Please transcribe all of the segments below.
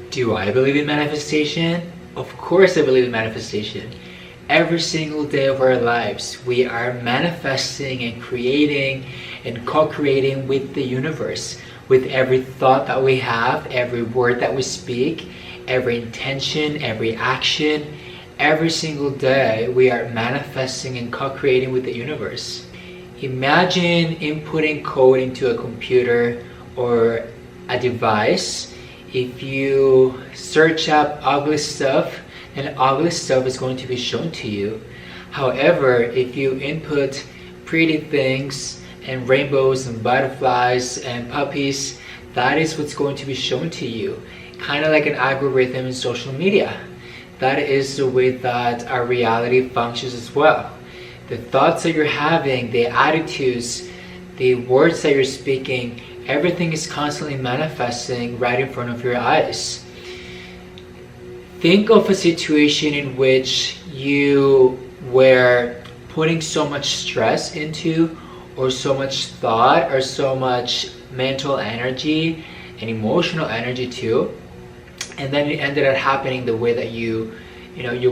Do I believe in manifestation? Of course I believe in manifestation. Every single day of our lives, we are manifesting and creating and co-creating with the universe. With every thought that we have, every word that we speak, every intention, every action, every single day we are manifesting and co-creating with the universe. Imagine inputting code into a computer or a device. If you search up ugly stuff, then ugly stuff is going to be shown to you. However, if you input pretty things and rainbows and butterflies and puppies, that is what's going to be shown to you. Kind of like an algorithm in social media. That is the way that our reality functions as well. The thoughts that you're having, the attitudes, the words that you're speaking, everything is constantly manifesting right in front of your eyes. Think of a situation in which you were putting so much stress into, or so much thought, or so much mental energy and emotional energy too, and then it ended up happening the way that you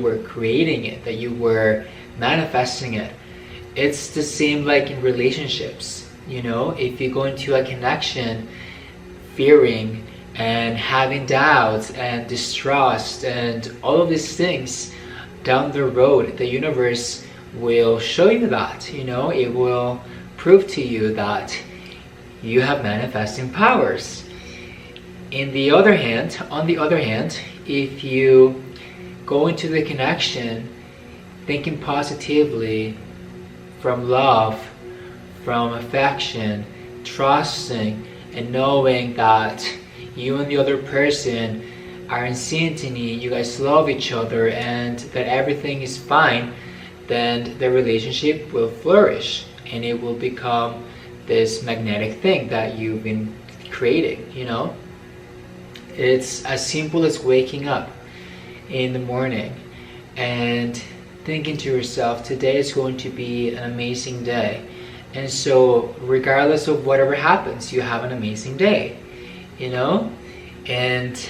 were creating it, that you were manifesting it. It's the same like in relationships. If you go into a connection fearing and having doubts and distrust and all of these things, down the road the universe will show you that. It will prove to you that you have manifesting powers. On the other hand, if you go into the connection thinking positively, from love, from affection, trusting, and knowing that you and the other person are in synchrony, you guys love each other, and that everything is fine, then the relationship will flourish and it will become this magnetic thing that you've been creating. It's as simple as waking up in the morning and thinking to yourself, today is going to be an amazing day. And so regardless of whatever happens, you have an amazing day, and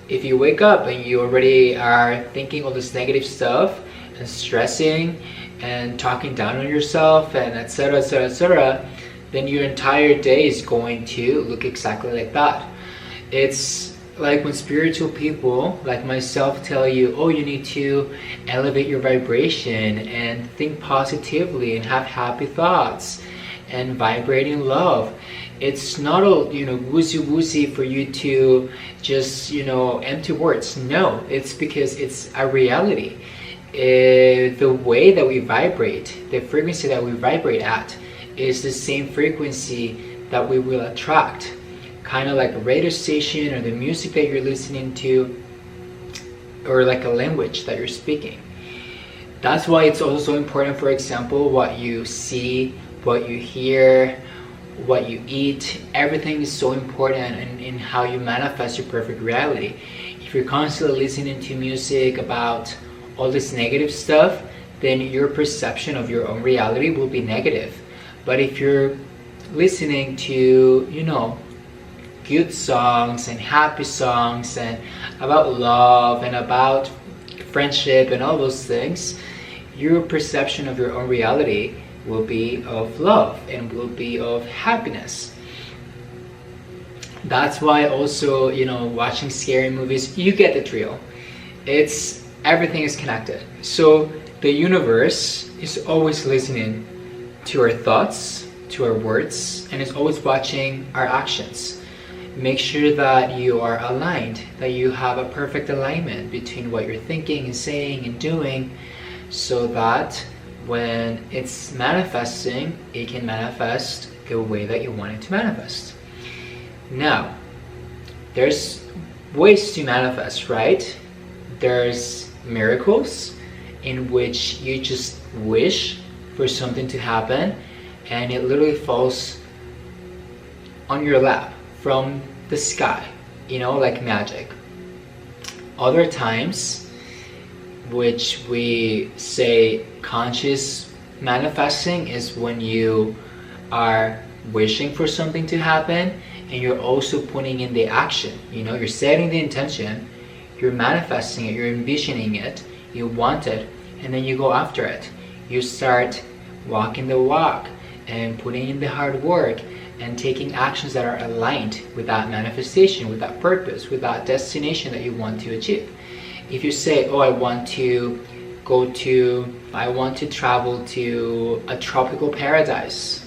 if you wake up and you already are thinking all this negative stuff and stressing and talking down on yourself and etc, etc, etc, then your entire day is going to look exactly like that. It's like when spiritual people like myself tell you, oh, you need to elevate your vibration and think positively and have happy thoughts and vibrate in love. It's not all woozy for you to just empty words. No, it's because it's a reality. The way that we vibrate, the frequency that we vibrate at, is the same frequency that we will attract. Kind of like a radio station or the music that you're listening to, or like a language that you're speaking. That's why it's also important, for example, what you see, what you hear, what you eat. Everything is so important in how you manifest your perfect reality. If you're constantly listening to music about all this negative stuff, then your perception of your own reality will be negative. But if you're listening to good songs and happy songs and about love and about friendship and all those things, your perception of your own reality will be of love and will be of happiness. That's why also, watching scary movies, you get the drill. Everything is connected. So the universe is always listening to our thoughts, to our words, and is always watching our actions. Make sure that you are aligned, that you have a perfect alignment between what you're thinking and saying and doing, so that when it's manifesting, it can manifest the way that you want it to manifest. Now, there's ways to manifest, right? There's miracles in which you just wish for something to happen and it literally falls on your lap from the sky, like magic. Other times, which we say conscious manifesting, is when you are wishing for something to happen and you're also putting in the action. You're setting the intention you're manifesting it, you're envisioning it, you want it, and then you go after it. You start walking the walk and putting in the hard work and taking actions that are aligned with that manifestation, with that purpose, with that destination that you want to achieve. If you say, oh, I want to travel to a tropical paradise,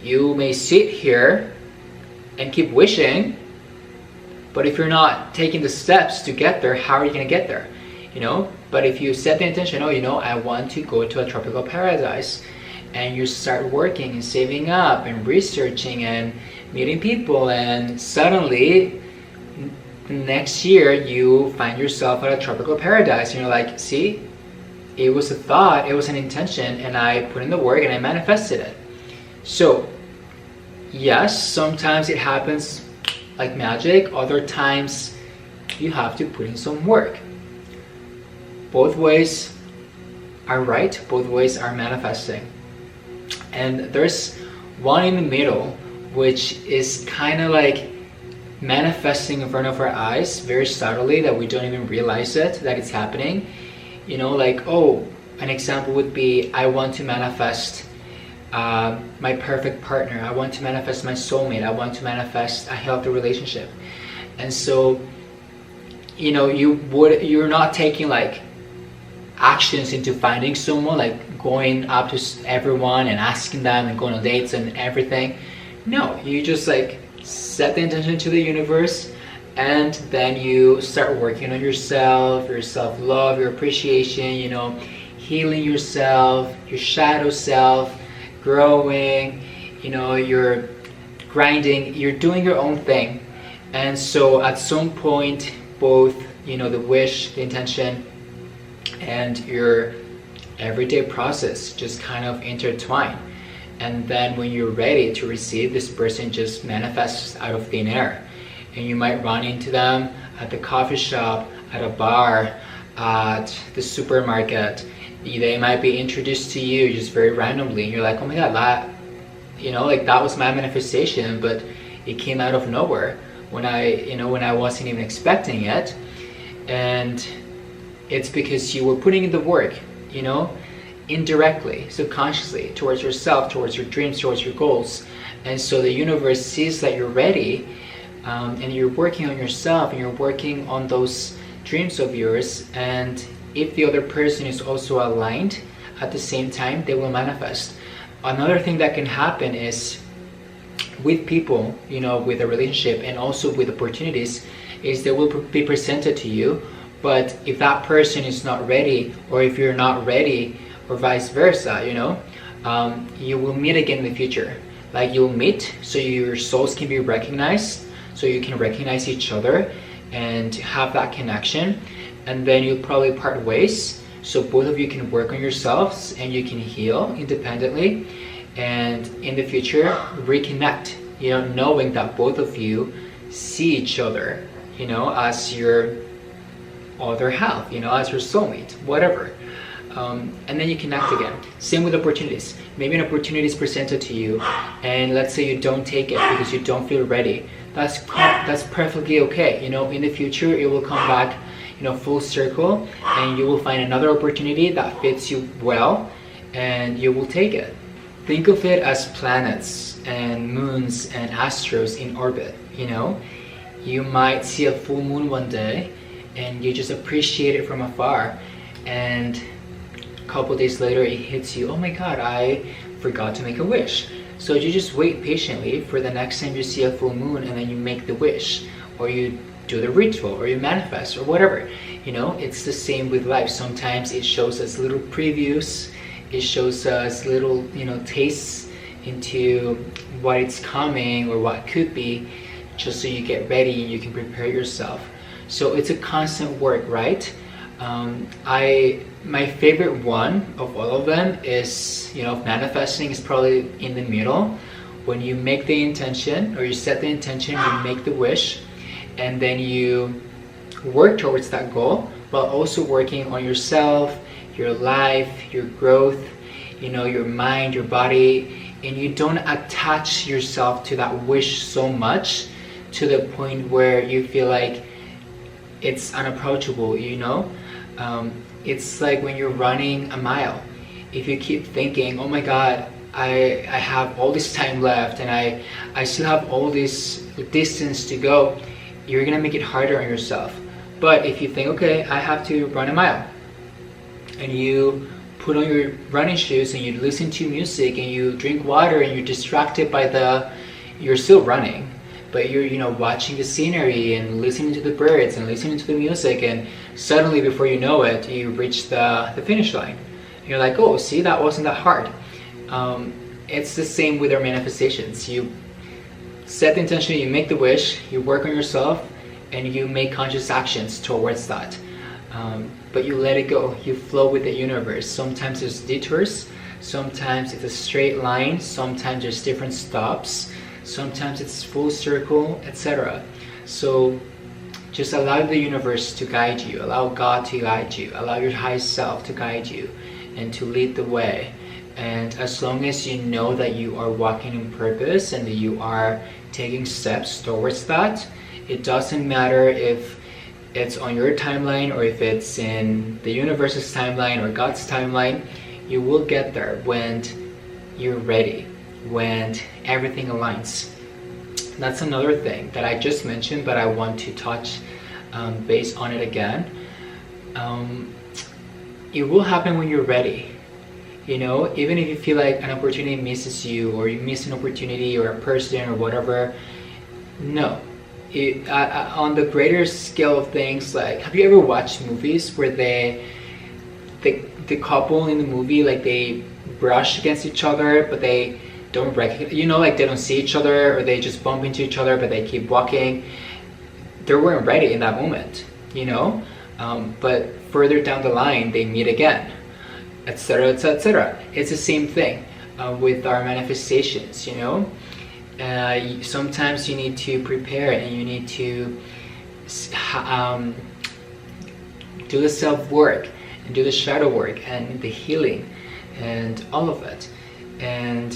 you may sit here and keep wishing, but if you're not taking the steps to get there, how are you going to get there? But if you set the intention, I want to go to a tropical paradise, and you start working and saving up and researching and meeting people, and suddenly next year you find yourself at a tropical paradise, and you're like, see, it was a thought, it was an intention, and I put in the work and I manifested it. So yes, sometimes it happens like magic, other times you have to put in some work. Both ways are right, both ways are manifesting. And there's one in the middle, which is kind of like manifesting in front of our eyes very subtly, that we don't even realize it, that it's happening. An example would be, I want to manifest my perfect partner, I want to manifest my soulmate, I want to manifest a healthy relationship. And so you're not taking like actions into finding someone, like going up to everyone and asking them and going on dates and everything. No, you just like set the intention to the universe, and then you start working on yourself, your self-love, your appreciation, healing yourself, your shadow self, growing, you're grinding, you're doing your own thing. And so at some point, both the wish, the intention, and your everyday process just kind of intertwine. And then when you're ready to receive, this person just manifests out of thin air, and you might run into them at the coffee shop, at a bar, at the supermarket. They might be introduced to you just very randomly, and you're like, oh my god, that was my manifestation, but it came out of nowhere when I wasn't even expecting it. And it's because you were putting in the work, indirectly, subconsciously, towards yourself, towards your dreams, towards your goals. And so the universe sees that you're ready, and you're working on yourself, and you're working on those dreams of yours. And if the other person is also aligned at the same time, they will manifest. Another thing that can happen is with people, with a relationship, and also with opportunities, is they will be presented to you. But if that person is not ready, or if you're not ready, or vice versa, you will meet again in the future. Like, you'll meet so your souls can be recognized, so you can recognize each other and have that connection. And then you'll probably part ways, so both of you can work on yourselves and you can heal independently, and in the future reconnect, knowing that both of you see each other, as your other half, as your soulmate, whatever. And then you connect again. Same with opportunities. Maybe an opportunity is presented to you, and let's say you don't take it because you don't feel ready. That's perfectly okay. In the future it will come back, full circle, and you will find another opportunity that fits you well, and you will take it. Think of it as planets and moons and astros in orbit. You might see a full moon one day, and you just appreciate it from afar, and a couple days later it hits you, oh my god, I forgot to make a wish. So you just wait patiently for the next time you see a full moon, and then you make the wish, or you do the ritual, or you manifest, or whatever. It's the same with life. Sometimes it shows us little previews, it shows us little tastes into what it's coming or what could be, just so you get ready and you can prepare yourself. So it's a constant work, right? My favorite one of all of them is, manifesting is probably in the middle. When you make the intention, or you set the intention, you make the wish, and then you work towards that goal, while also working on yourself, your life, your growth, your mind, your body, and you don't attach yourself to that wish so much to the point where you feel like it's unapproachable, you know. It's like when you're running a mile. If you keep thinking, oh my god, I have all this time left and I still have all this distance to go, you're gonna make it harder on yourself. But if you think, okay, I have to run a mile, and you put on your running shoes and you listen to music and you drink water and you're distracted by you're still running, but you're, you know, watching the scenery and listening to the birds and listening to the music, and suddenly before you know it, you reach the finish line. You're like, oh, see, that wasn't that hard. It's the same with our manifestations. You set the intention, you make the wish, you work on yourself, and you make conscious actions towards that. But you let it go. You flow with the universe. Sometimes there's detours, sometimes it's a straight line, sometimes there's different stops, sometimes it's full circle, etc. So just allow the universe to guide you, allow God to guide you, allow your higher self to guide you and to lead the way. And as long as you know that you are walking in purpose and that you are taking steps towards that, it doesn't matter if it's on your timeline or if it's in the universe's timeline or God's timeline. You will get there when you're ready, when everything aligns. That's another thing that I just mentioned, but I want to touch base on it again. It will happen when you're ready. You know, even if you feel like an opportunity misses you, or you miss an opportunity or a person or whatever, no. On the greater scale of things, like, have you ever watched movies where the couple in the movie, like, they brush against each other, but they don't recognize, you know, like they don't see each other, or they just bump into each other, but they keep walking. They weren't ready in that moment, you know, but further down the line, they meet again, etc., etc., etc. It's the same thing with our manifestations, you know. Sometimes you need to prepare and you need to do the self-work and do the shadow work and the healing and all of it. And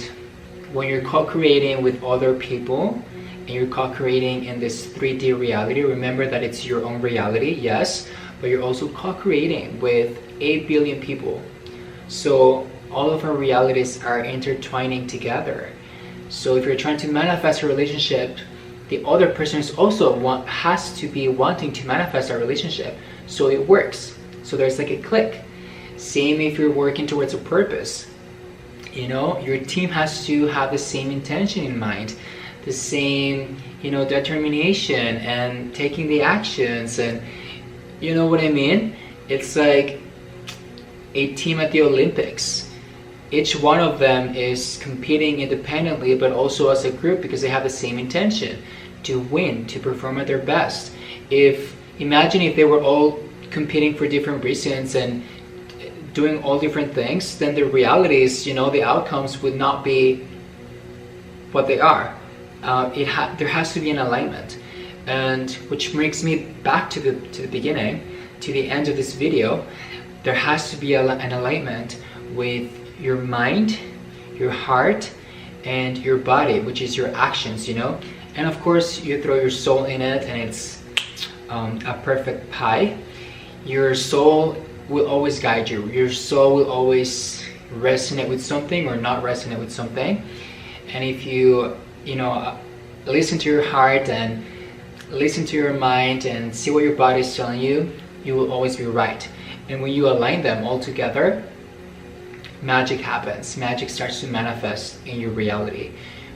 when you're co-creating with other people and you're co-creating in this 3D reality, remember that it's your own reality, yes, but you're also co-creating with 8 billion people. So all of our realities are intertwining together. So if you're trying to manifest a relationship, the other person is also has to be wanting to manifest a relationship, so it works. So there's like a click. Same if you're working towards a purpose. You know, your team has to have the same intention in mind, the same, you know, determination and taking the actions, and you know what I mean? It's like a team at the Olympics. Each one of them is competing independently, but also as a group, because they have the same intention to win, to perform at their best. Imagine if they were all competing for different reasons and doing all different things, then the reality is, you know, the outcomes would not be what they are. There has to be an alignment, and which brings me back to the beginning, to the end of this video. There has to be an alignment with your mind, your heart, and your body, which is your actions, you know. And of course, you throw your soul in it, and it's a perfect pie. Your soul will always guide you. Your soul will always resonate with something or not resonate with something. And if you know, listen to your heart and listen to your mind and see what your body is telling you, you will always be right. And when you align them all together, magic happens. Magic starts to manifest in your reality,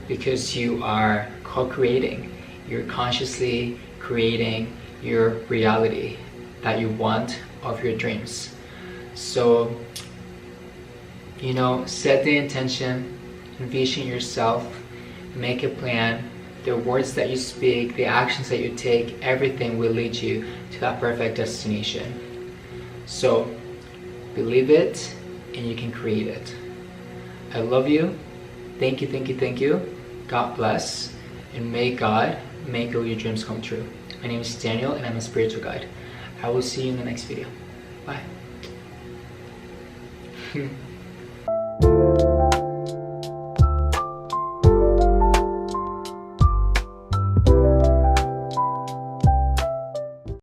because you are co-creating. You're consciously creating your reality that you want of your dreams. So, you know, set the intention, envision yourself, make a plan. The words that you speak, the actions that you take, everything will lead you to that perfect destination. So, believe it, and you can create it. I love you. Thank you, thank you, thank you. God bless, and may God make all your dreams come true. My name is Daniel, and I'm a spiritual guide. I will see you in the next video. Bye.